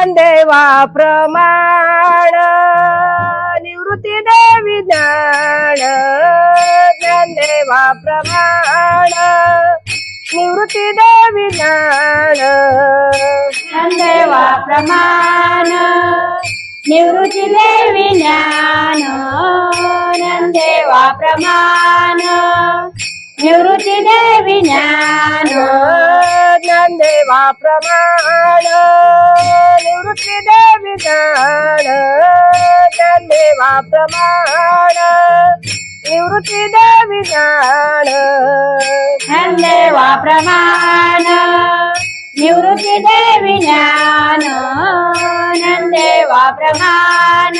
ज्ञानदेवा प्रमाण निवृत्ती देवी ज्ञान ज्ञानदेवा प्रमाण निवृत्ती देवी ज्ञान ज्ञानदेवा प्रमाण निवृत्ती देवी ज्ञान ज्ञानदेवा प्रमाण निवृत्ती देवी ज्ञान ज्ञानदेवा प्रमाण निवृत्ती देवी ज्ञान ज्ञानदेवा प्रमाण निवृत्ती देवी ज्ञान ज्ञानदेवा प्रमाण निवृत्ती देवी ज्ञान ज्ञानदेवा प्रमाण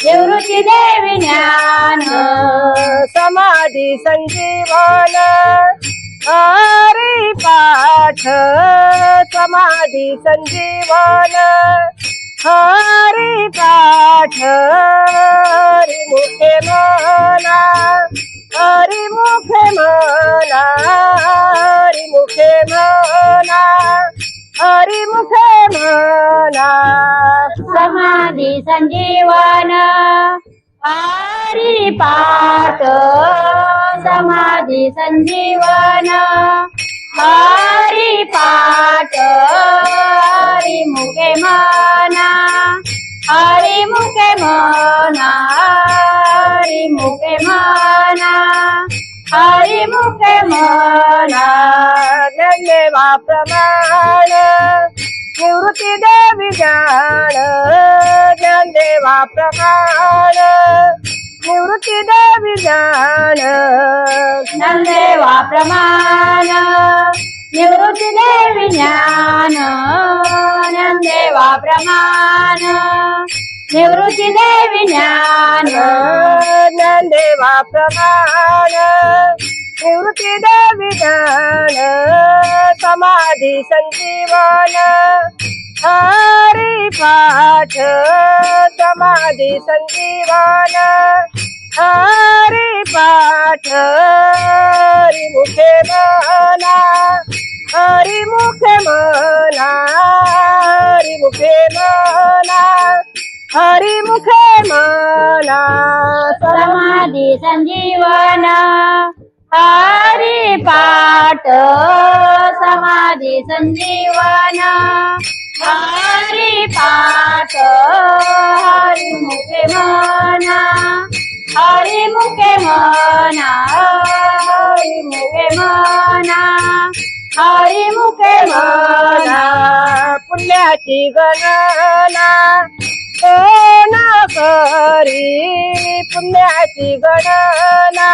निवृत्ती देवी ज्ञान समाधी संजीवन हरि पाठ समाधी संजीवन हरि पाठ हरि मुखे मना हरि मुखे मना हरि मुखे मना हरि मुखे मना समाधी संजीवन हरि पाठ समाधी संजीवन हरि पाठ हरि मुखे मना हरि मुखे मना हरि मुखे मना हरि मुखे मना ज्ञानदेवा प्रमाण निवृत्ती देवी ज्ञान ज्ञानदेवा प्रमाण निवृत्ती देवी ज्ञान ज्ञानदेवा प्रमाण निवृत्ती देवी ज्ञान ज्ञानदेवा प्रमाण निवृत्ती देवी ज्ञान ज्ञानदेवा प्रमाण निवृत्ती देवी ज्ञान समाधी संजीवन हरि पाठ समाधी संजीवन हरि पाठ हरि मुखे मना हरि मुखे मना हरि मुखे मना हरि मुखे मना समाधी संजीवन हरि पाठ समाधी संजीवन हरि पाठ हरि मुखे मना हरि मुखे मना हरि मुखे मना हरि मुखे मना पुण्याची गणना कोण करी पुण्याची गणना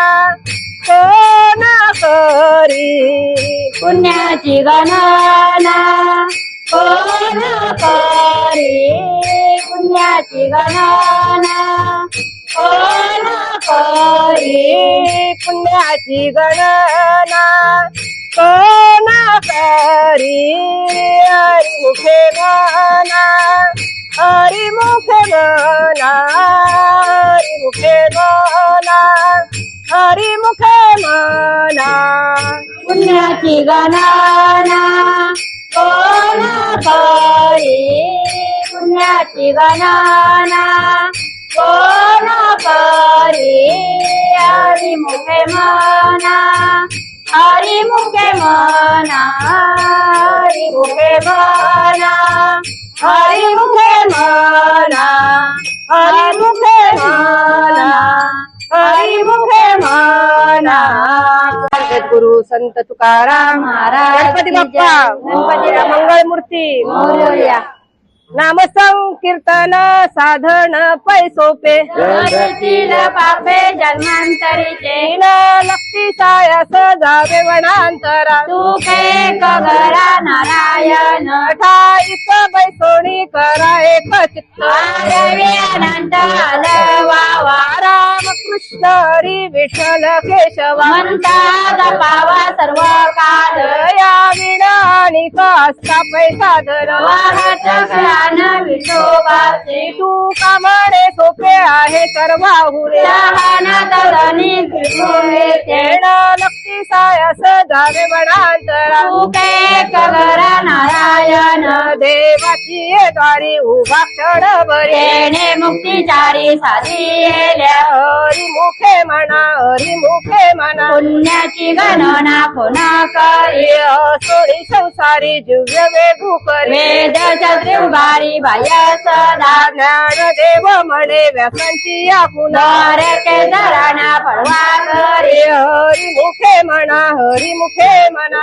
कोण करी पुण्याची गणना कोण करी पुण्याची गणना कोण करी पुण्याची गणना कोण करी हरि मुखे मना हरि मुखे मना हरि मुखे मना हरि मुखे मना पुण्याची गणना कोण करी पुण्याची गणना कोण करी हरि मुखे मना हरि मुखे मना हरि मुखे मना हरि मुखे मना हरि मुखे मना हरि मुखे मना गुरु संत तुकाराम महाराज गणपती की बाप्पा जय. गणपती मंगळ मूर्ती मोरया. नाम संकीर्तन साधन पैसोपे जगतील पापे जन्मांतरीचे दीन लक्ष्मी सायास जावे वनांतरा तुके कगरा नारायण अठाईस बैसोणी करा एक चित्त आरवी अनंत अलवावा राम कृष्ण हरी विठ्ठल केशवा म्हणता जपावा सर्व काल या विना आणि असता पैसा धर वाहत ज्ञान विठोबाचे तू कामणे सोपे आहे सर्वाहुरे लहान तरुणी त्रिपुरे तेण लक्ष्मी देवाची सायास जावे वनांतरा तुके कगरा नारायण देवाची ये द्वारी उभा क्षण बरे येणे मुक्तिचारी साधी येल्या हरी मुखे म्हणा पुण्याची गणना कोण करी सोडी संसारी जीव्य वेगू करे वेद छत्री उभारी बाह्य सदा ज्ञान देव म्हणे व्यासांची या पुन्हा दरे के धरणा पडवा करी हरी मुखे म्हणा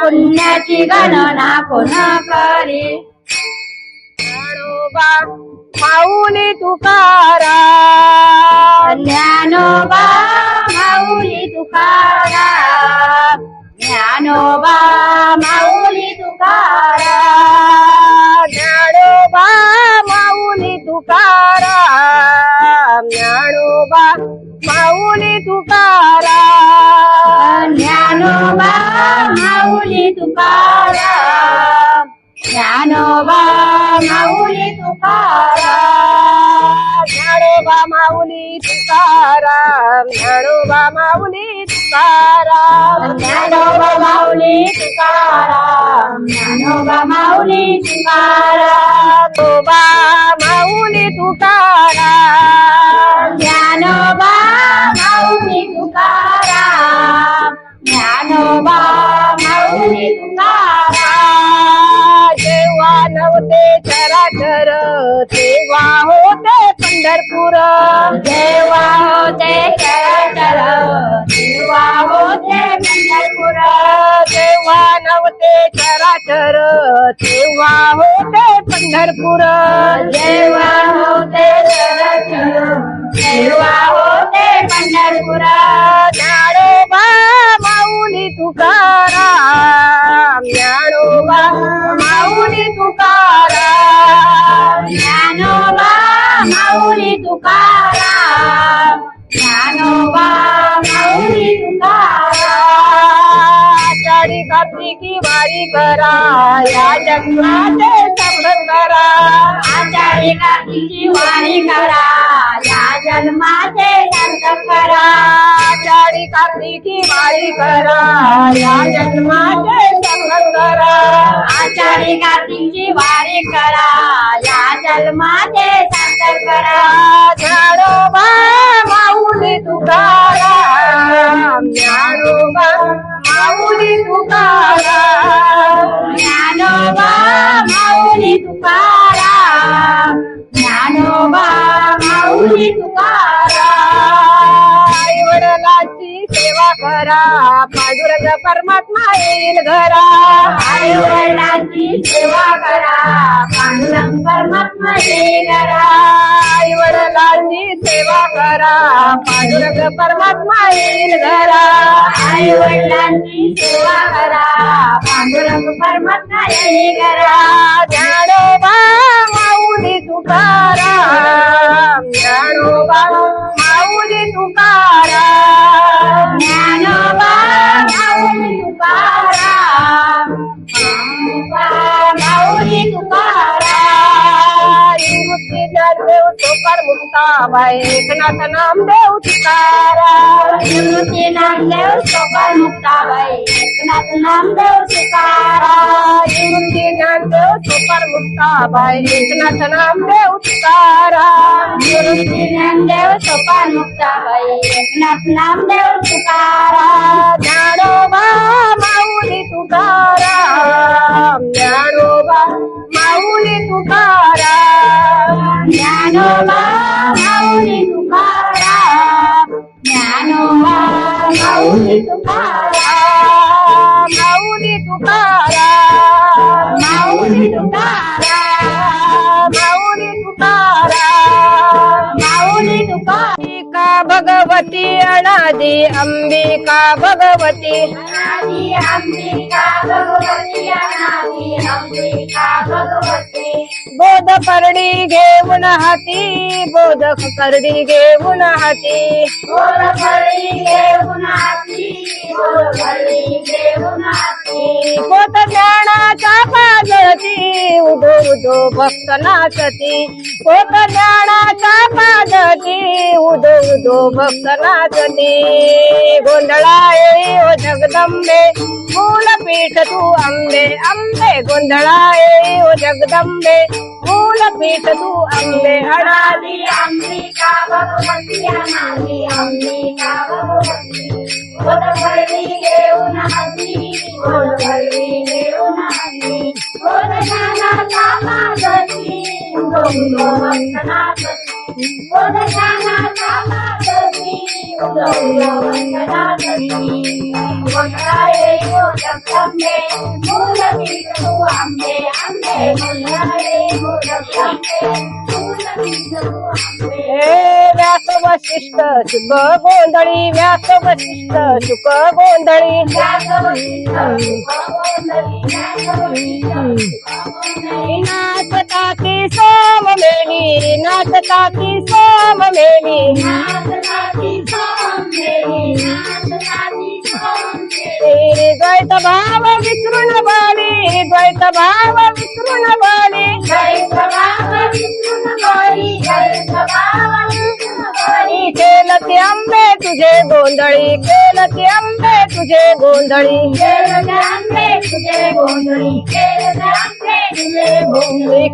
पुण्याची गणना कोण करी ज्ञानोबा माऊली तुकारा ज्ञानोबा माऊली तुकाराम ज्ञानोबा माऊली तुकाराम ज्ञानोबा माऊली तुकाराम ज्ञानोबा माऊली तुकाराम ज्ञानोबा माऊली तुकाराम ज्ञानोबा माऊली तुकाराम ज्ञानोबा माऊली तुकाराम ज्ञानोबा माऊली तुकाराम ज्ञानोबा माऊली तुकाराम ज्ञानोबा माऊली तुकाराम ज्ञानोबा माऊली तुकाराम ज्ञानोबा माऊली तुकाराम ज्ञानोबा माऊली तुकाराम जेव्हा नव्हते चराचर तेव्हा होते पंढरपूर देवा होते चराचर देवा होते पंढरपूर जेव्हा नव्हते चराचर तेव्हा होते पंढरपूर देवा होते चराचर देवा होते पंढरपूर ज्ञानोबा माऊली तुकाराम ज्ञानोबा माऊली तुकाराम ज्ञानोबा माऊली तुकाराम ज्ञानोबा माऊली तुकाराम आषाढी कार्तिकी वारी करा या जन्माचे संबंध करा आषाढी कार्तिकी वारी करा या जन्माचे सार्थक करा आषाढी कार्तिकी वारी करा या जन्माचे संबंध करा आषाढी कार्तिकी वारी करा या जन्माचे सार्थक करा ज्ञानोबा माऊली तुकाराम ज्ञानोबा माऊली तुकाराम ज्ञानोबा माऊली तुकाराम ज्ञानोबा माऊली तुकाराम आई वडिलांची सेवा करा पांडुरंग परमात्मा येईल घरा आई वडिलांची सेवा करा पांडुरंग परमात्मा येईल घरा आई वडिलांची सेवा करा पांडुरंग परमात्मा येईल घरा आई वडिलांची सेवा करा पांडुरंग परमात्मा येईल घरा ज्ञानोबा माऊली तुकाराम ज्ञानोबा माऊली तुकाराम ज्ञानोबा माऊली तुकाराम ज्ञानोबा माऊली तुकाराम निवृत्ती ज्ञानदेव सोपार मुक्ताबाई एकनाथ नामदेव तुकाराम निवृत्ती नामदेव सोपान मुक्ताबाई एकनाथ नामदेव तुकाराम निवृत्ती ज्ञानदेव सोपार मुक्ताबाई एकनाथ नामदेव तुकाराम निवृत्ती नामदेव सोपान मुक्ताबाई एकनाथ नामदेव तुकाराम ज्ञानोबा माऊली तुकाराम ज्ञानोबा माऊली तुकाराम ज्ञानोबा माऊली तुकाराम ज्ञानोबा माऊली तुकाराम माऊली तुकाराम माऊली तुकाराम माऊली तुकाराम माऊली तुकाराम अंबिका भगवती अनादी अंबिका भगवती अनादि अंबिका भगवती अनादि अंबिका भगवती बोध परडी घेऊन हाती बोध करडी घेऊन हाती बोल फळी घेऊन हाती बोल फळी घेऊन हाती बोध ज्ञानाच्या पाजळती उदो उदो भक्त नाचती बोध ज्ञानाच्या पाजळती उदो उदो भक्त नाचती गोंधळा येई ओ जगदंबे मूलपीठ तू अंबे अंबे गोंधळा येई ओ जगदंबे मूलपीठ तू अंबे अनादि अंबिका भगवती अनादि अंबिका भगवती बोध भरली घेऊन हसी बोध भरली घेऊन हसी बोध ज्ञानाचा मागती गौरव वंदनागती बोध ज्ञानाचा मागती गौरव वंदनागती गोंधळाये ओ जगदंबे मूलपीठ तू अंबे अंबे गोंधळाये ओ जगदंबे मूलपीठ तू अंबे हे व्यास वशिष्ठ शुक गोंधळी व्यास वशिष्ठ शुक गोंधळी नाचता की सोममेली नाचता की सोममेली द्वैत भाव विसरून बाली द्वैत भाव विसरून बाली केलती अंबे तुझे गोंधळी केलती अंबे तुझे गोंधळी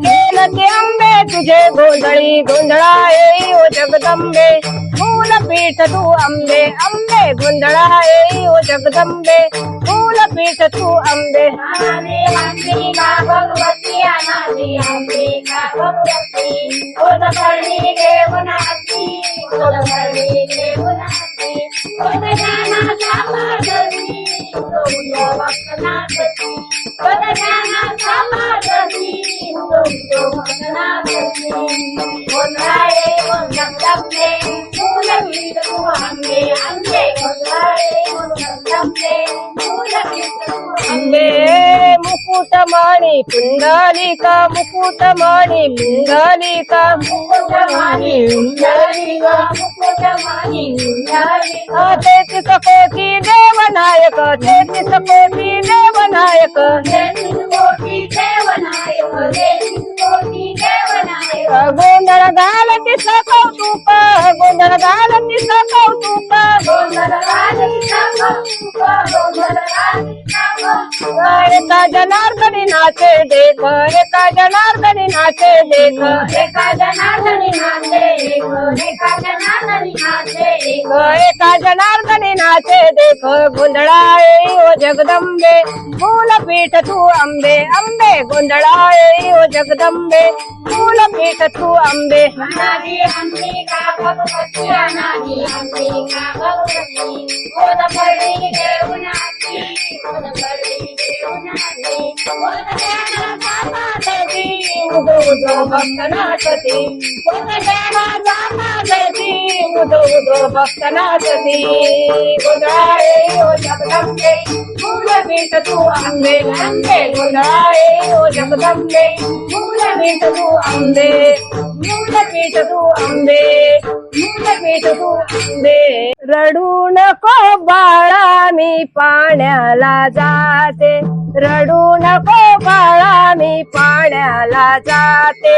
केलती अंबे तुझे गोंधळी गोंधळा येई ओ जगदंबे मूलपीठ तू अंबे अंबे गोंधळा येई ओ जगदंबे मूलपीठ तू अंबे अंबिका भगवती अनादि अंबिका भगवती बोध भरली घेऊन हसी बोध भरली घेऊन हसी बोध ज्ञानाचा मागती गौरव वंदनागती बोध ज्ञानाचा मागती गौरव वंदनागती गोंधळाये ओ जगदंबे मूलपीठ तू अंबे अंबे गोंधळाये ओ जगदंबे मूलपीठ तू अंबे मुकुटमणि पुंडलिका मुकुटमणि पुंडलिका मुकुटमणि पुंडलिका मुकुटमणि पुंडलिका तेतीस कोटी देवनायक तेतीस कोटी देवनायक तेहतीस कोटी देवनायक तेहतीस कोटी देवनायक गोंधळ घालती सकौतुक गोंधळ घालती सकौतुक गोंधळ घालीचा कौतुक गोंधळ घालीचा कौतुक एका जनार्दनी नाचे देख एका जनार्दनी नाचे देख एका जनार्दनी नाचे एक एका जनार्दनी नाचे एक एका जनार्दनी नाचे देख गोंधळा येई ओ जगदंबे मूलपीठ तू अंबे अंबे गोंधळा येई ओ जगदंबे मूलपीठ तू अंबे अनादि अंबिका भगवती अनादि अंबिका भगवती बोध भरली घेऊन हसी बोध भरली घेऊन हसी बोध ज्ञानाचा मागती उदो उदो भक्त नाचती बोध ज्ञानाचा मागती उदो उदो भक्त नाचती गोंधळा येई ओ जगदंबे मूलपीठ तू अंबे अंबे गोंधळा येई ओ जगदंबे मूलपीठ तू अंबे मूलपीठ तू अंबे मूलपीठ तू अंबे रडू नको बाळा मी पाण्याला जाते रडू नको बाळा मी पाण्याला जाते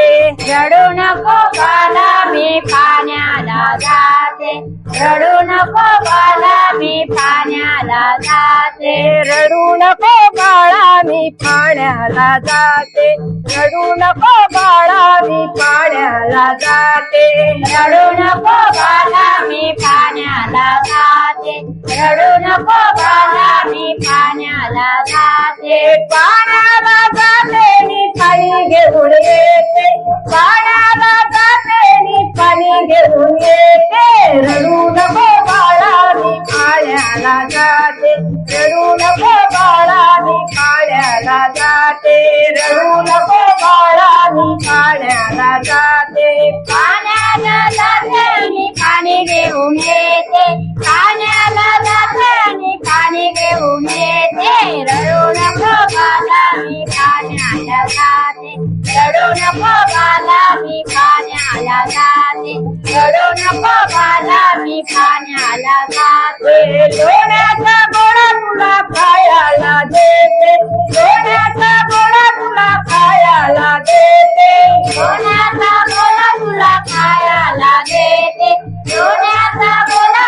रडू नको बाला मी पाण्याला जाते रडू नको बाला मी पाण्याला जाते रडू नको बाळा मी पाण्याला जाते रडू नको बाळा मी पाण्याला जाते रडू नको बाला मी पाण्याला जाते रडू नको बाला मी पाण्याला जाते पाण्याला जाते नी पाणी घेऊन येते पाण्याला जाते नी पाणी घेऊन येते रडू नको बाळा मी पाण्याला जाते रडू नको बाळा मी पाण्याला जाते रडू नको बाळा मी पाण्याला जाते पाण्याला जाते मी पाणी घेऊन येते पाण्याला जाते मी पाणी घेऊन येते रडू नको बाला मी पाण्याला जाते रडू नको बाला मी पाण्याला जाते रडू नको बाला मी पाण्याला जाते लोण्याचा गोळा तुला खायला देते लोण्याचा गोळा तुला खायला देते सोन्याचा गोळा तुला खायला देते सोन्याचा गोळा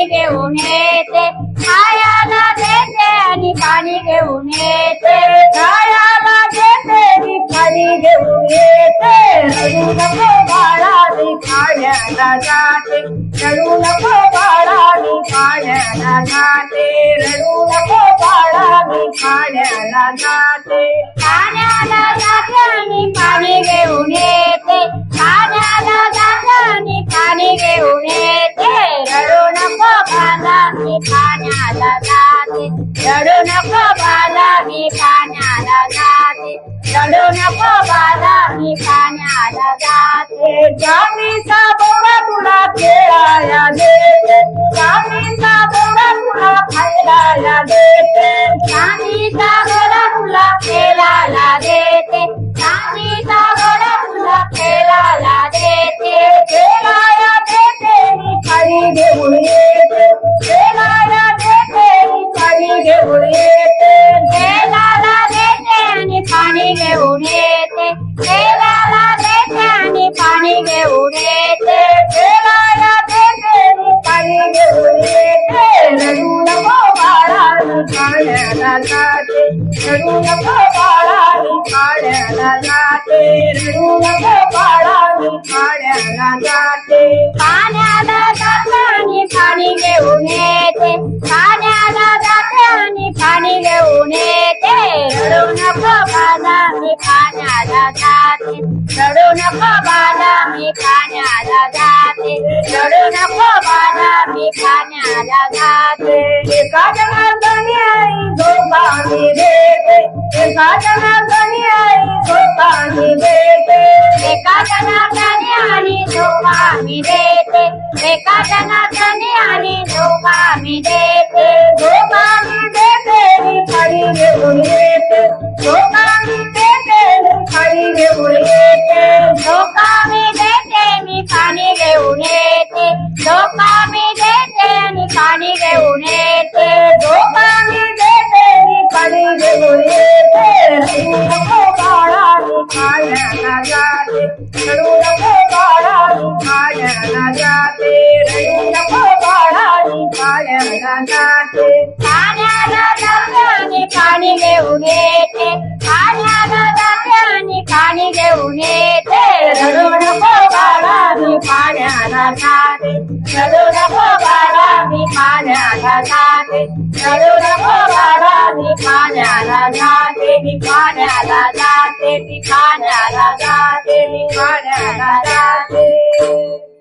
घेऊन येते खायला देते आणि पाणी घेऊन येते खायला देते मी पाणी घेऊन येते रडू नको बाळा मी पाण्याला जाते रडू नको बाळा मी पाण्याला जाते रडू नको बाळा मी पाण्याला जाते पाण्याला जाते आणि पाणी घेऊन येते पाण्याला जाते आणि पाणी घेऊन येते रडू नको बाळा मी पाण्याला जाते रडू नको बाळा मी पाण्याला जाते रडू नको बाळा मी पाण्याला जाते जामीचा बोरा तुला खेळायला देते जामीचा बोरा तुला खायला देते चांदीचा घोडा तुला खेळायला देते चांदीचा घोडा तुला खेळायला देते खेळायला देते मी पाणी घेऊन येते खेळायला देते मी पाणी घेऊन येते खेळायला देते आणि पाणी घेऊन येते खेळायला देते आणि पाणी घेऊन येते खेळायला देते मी पाणी घेऊन येते रडू नको बाळा मी पाण्याला जाते रडू नको बाळा मी पाण्याला जाते रडू नको बाळा मी पाण्याला जाते पाण्याला जाते आणि पाणी घेऊन येते पाण्याला जाते आणि पाणी घेऊन येते रडू नको बाळा मी पाण्याला जाते रडू नको बाळा मी पाण्याला जाते रडू नको बाळा मी पाण्याला जाते एका जनार्दनी आई झोपा मी देते एका जनार्दनी आई झोपा मी देते एका जनार्दनी आणि झोपा मी देते एका जनार्दनी आणि झोपा मी देते झोपा मी देते मी खाली घेऊन येते झोपा मी देते मी खाली घेऊन येते झोपा मी देते मी पाणी घेऊन येते झोपा मी देते आणि पाणी घेऊन येते झोपा मी देते मी खाली घेऊन येते रडू नको बाळा मी पाण्याला जाते रडू नको बाळा मी पाण्याला जाते रडू नको बाळा मी पाण्याला जाते पाण्याला जाते आणि पाणी घेऊन येते पाण्याला जाते आणि पाणी घेऊन येते रडू नको बाळा मी पाण्याला जाते रडू नको बाळा मी पाण्याला जाते रडू नको बाळा मी पाण्याला जाते मी पाण्याला जाते मी पाण्याला जाते मी पाण्याला जाते